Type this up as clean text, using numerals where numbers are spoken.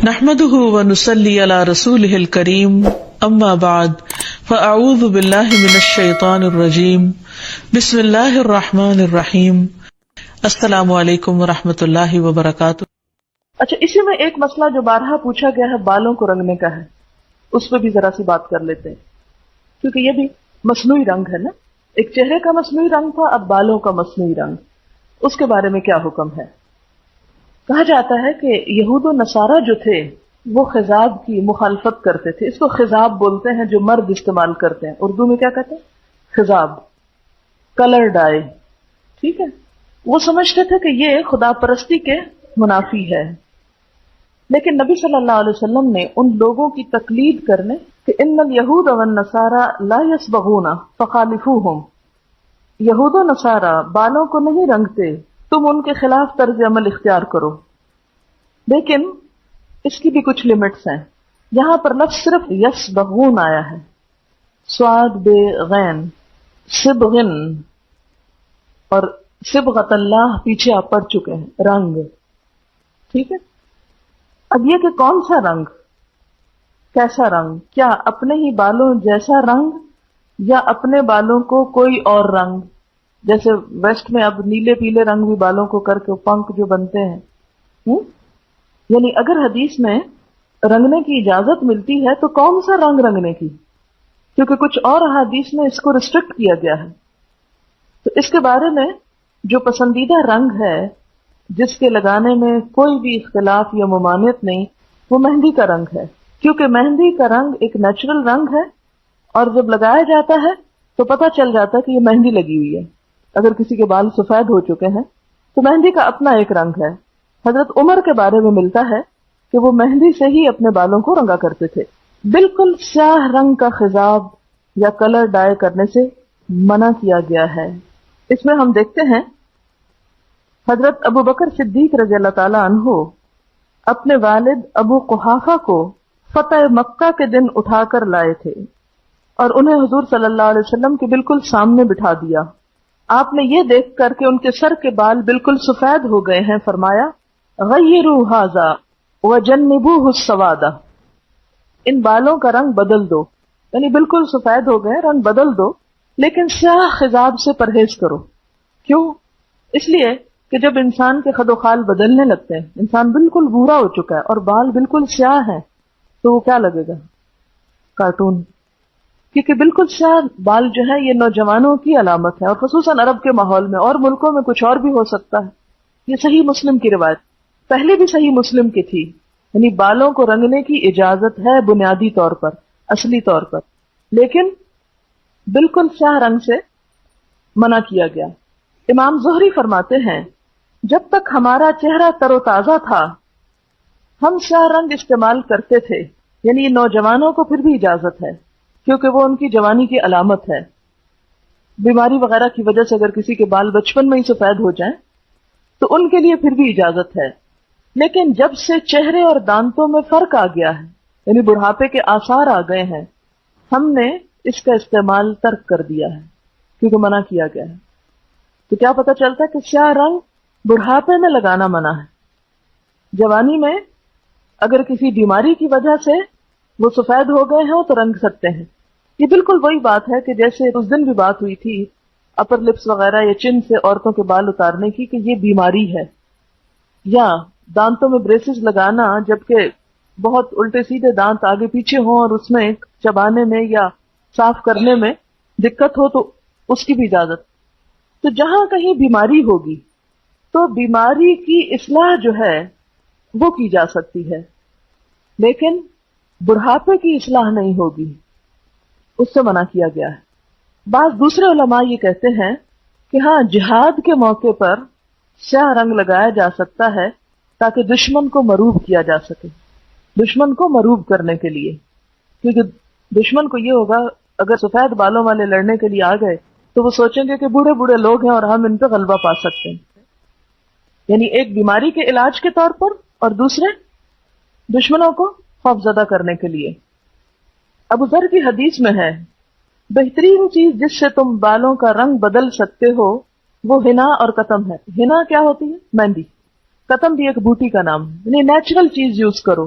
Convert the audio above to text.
نحمده ونصلي على رسوله الكريم اما بعد فاعوذ بالله من الشیطان الرجیم بسم اللہ الرحمن الرحیم السلام علیکم ورحمۃ اللہ وبرکاتہ۔ اچھا، اسی میں ایک مسئلہ جو بارہا پوچھا گیا ہے بالوں کو رنگنے کا ہے، اس پہ بھی ذرا سی بات کر لیتے ہیں، کیونکہ یہ بھی مصنوعی رنگ ہے نا۔ ایک چہرے کا مصنوعی رنگ تھا، اب بالوں کا مصنوعی رنگ، اس کے بارے میں کیا حکم ہے؟ کہا جاتا ہے کہ یہود و نصارہ جو تھے وہ خضاب کی مخالفت کرتے تھے۔ اس کو خضاب بولتے ہیں جو مرد استعمال کرتے ہیں، اردو میں کیا کہتے ہیں؟ خضاب، کلر ڈائی، ٹھیک ہے۔ وہ سمجھتے تھے کہ یہ خدا پرستی کے منافی ہے، لیکن نبی صلی اللہ علیہ وسلم نے ان لوگوں کی تقلید کرنے کہ ان الیہود والنصارى لا یصبغون فخالفوہم، یہود و نصارہ بالوں کو نہیں رنگتے، تم ان کے خلاف طرز عمل اختیار کرو۔ لیکن اس کی بھی کچھ لمٹس ہیں۔ یہاں پر لفظ صرف یصبغون آیا ہے، صاد بے غین، صبغن، اور صبغت اللہ پیچھے آپ پڑھ چکے ہیں، رنگ، ٹھیک ہے۔ اب یہ کہ کون سا رنگ، کیسا رنگ، کیا اپنے ہی بالوں جیسا رنگ یا اپنے بالوں کو کوئی اور رنگ، جیسے ویسٹ میں اب نیلے پیلے رنگ بھی بالوں کو کر کے پنک جو بنتے ہیں، یعنی اگر حدیث میں رنگنے کی اجازت ملتی ہے تو کون سا رنگ رنگنے کی، کیونکہ کچھ اور حدیث میں اس کو ریسٹرکٹ کیا گیا ہے۔ تو اس کے بارے میں جو پسندیدہ رنگ ہے جس کے لگانے میں کوئی بھی اختلاف یا ممانعت نہیں، وہ مہندی کا رنگ ہے، کیونکہ مہندی کا رنگ ایک نیچرل رنگ ہے، اور جب لگایا جاتا ہے تو پتہ چل جاتا ہے کہ یہ مہندی لگی ہوئی ہے۔ اگر کسی کے بال سفید ہو چکے ہیں تو مہندی کا اپنا ایک رنگ ہے۔ حضرت عمر کے بارے میں ملتا ہے کہ وہ مہندی سے ہی اپنے بالوں کو رنگا کرتے تھے۔ بالکل سیاہ رنگ کا خضاب یا کلر ڈائی کرنے سے منع کیا گیا ہے۔ اس میں ہم دیکھتے ہیں حضرت ابو بکر صدیق رضی اللہ تعالی عنہ اپنے والد ابو قحافہ کو فتح مکہ کے دن اٹھا کر لائے تھے اور انہیں حضور صلی اللہ علیہ وسلم کے بالکل سامنے بٹھا دیا۔ آپ نے یہ دیکھ کر کہ ان کے سر کے بال بالکل سفید ہو گئے ہیں فرمایا غیروا ھذا وجنبوہ السواد، ان بالوں کا رنگ بدل دو، یعنی بالکل سفید ہو گئے، رنگ بدل دو، لیکن سیاہ خضاب سے پرہیز کرو۔ کیوں؟ اس لیے کہ جب انسان کے خد و خال بدلنے لگتے ہیں، انسان بالکل بھورا ہو چکا ہے اور بال بالکل سیاہ ہیں، تو وہ کیا لگے گا؟ کارٹون، کیونکہ بالکل سیاہ بال جو ہے یہ نوجوانوں کی علامت ہے، اور خصوصاً عرب کے ماحول میں، اور ملکوں میں کچھ اور بھی ہو سکتا ہے۔ یہ صحیح مسلم کی روایت پہلے بھی صحیح مسلم کی تھی، یعنی بالوں کو رنگنے کی اجازت ہے بنیادی طور پر، اصلی طور پر، لیکن بالکل سیاہ رنگ سے منع کیا گیا۔ امام زہری فرماتے ہیں جب تک ہمارا چہرہ تر و تازہ تھا ہم سیاہ رنگ استعمال کرتے تھے، یعنی نوجوانوں کو پھر بھی اجازت ہے کیونکہ وہ ان کی جوانی کی علامت ہے۔ بیماری وغیرہ کی وجہ سے اگر کسی کے بال بچپن میں ہی سفید ہو جائیں تو ان کے لیے پھر بھی اجازت ہے، لیکن جب سے چہرے اور دانتوں میں فرق آ گیا ہے، یعنی بڑھاپے کے آثار آ گئے ہیں، ہم نے اس کا استعمال ترک کر دیا ہے کیونکہ منع کیا گیا ہے۔ تو کیا پتہ چلتا ہے کہ سیاہ رنگ بڑھاپے میں لگانا منع ہے۔ جوانی میں اگر کسی بیماری کی وجہ سے وہ سفید ہو گئے ہیں تو رنگ سکتے ہیں۔ یہ بالکل وہی بات ہے کہ جیسے اس دن بھی بات ہوئی تھی اپر لپس وغیرہ یا چن سے عورتوں کے بال اتارنے کی، کہ یہ بیماری ہے، یا دانتوں میں بریسز لگانا جبکہ بہت الٹے سیدھے دانت آگے پیچھے ہوں اور اس میں چبانے میں یا صاف کرنے میں دقت ہو تو اس کی بھی اجازت۔ تو جہاں کہیں بیماری ہوگی تو بیماری کی اصلاح جو ہے وہ کی جا سکتی ہے، لیکن بڑھاپے کی اصلاح نہیں ہوگی، اس سے منع کیا گیا ہے۔ بعض دوسرے علماء یہ کہتے ہیں کہ ہاں، جہاد کے موقع پر سیاہ رنگ لگایا جا سکتا ہے تاکہ دشمن کو مروب کیا جا سکے، دشمن کو مروب کرنے کے لیے، کیونکہ دشمن کو یہ ہوگا اگر سفید بالوں والے لڑنے کے لیے آ گئے تو وہ سوچیں گے کہ بوڑھے بوڑھے لوگ ہیں اور ہم ان پہ غلبہ پا سکتے ہیں، یعنی ایک بیماری کے علاج کے طور پر، اور دوسرے دشمنوں کو خوف زدہ کرنے کے لیے۔ ابو ذر کی حدیث میں ہے بہترین چیز جس سے تم بالوں کا رنگ بدل سکتے ہو وہ ہنا اور قطم ہے۔ ہنا کیا ہوتی ہے؟ مہندی۔ قطم بھی ایک بوٹی کا نام ہے، یعنی نیچرل چیز یوز کرو،